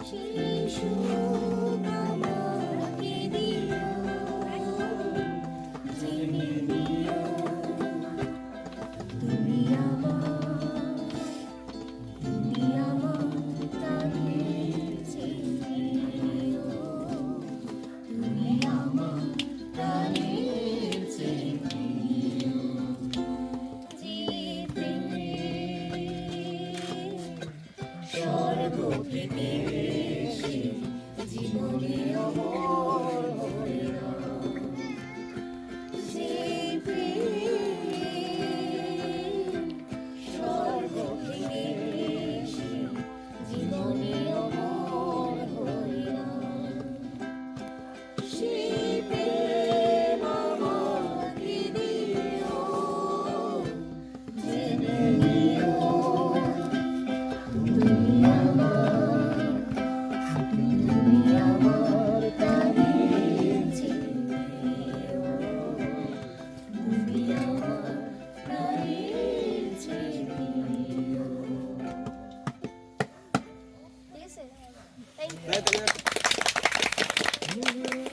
সেই সুখ আমাকে দিও, জেনে নিও তুমি আমার প্রাণের চেয়েও, তুমি আমার প্রাণের চেয়েও, যেতে স্বর্গ থেকে এসে জীবনে অমর হইলাম, যে প্রেম স্বর্গ থেকে এসে জীবনে অমর হইলাম, সেই প্রেম আমাকে দিও, জেনে নিও তুমি আমার প্রাণের চেয়েও, তুমি আমার প্রাণের চেয়েও। ঠিক আছে, থ্যাংক ইউ।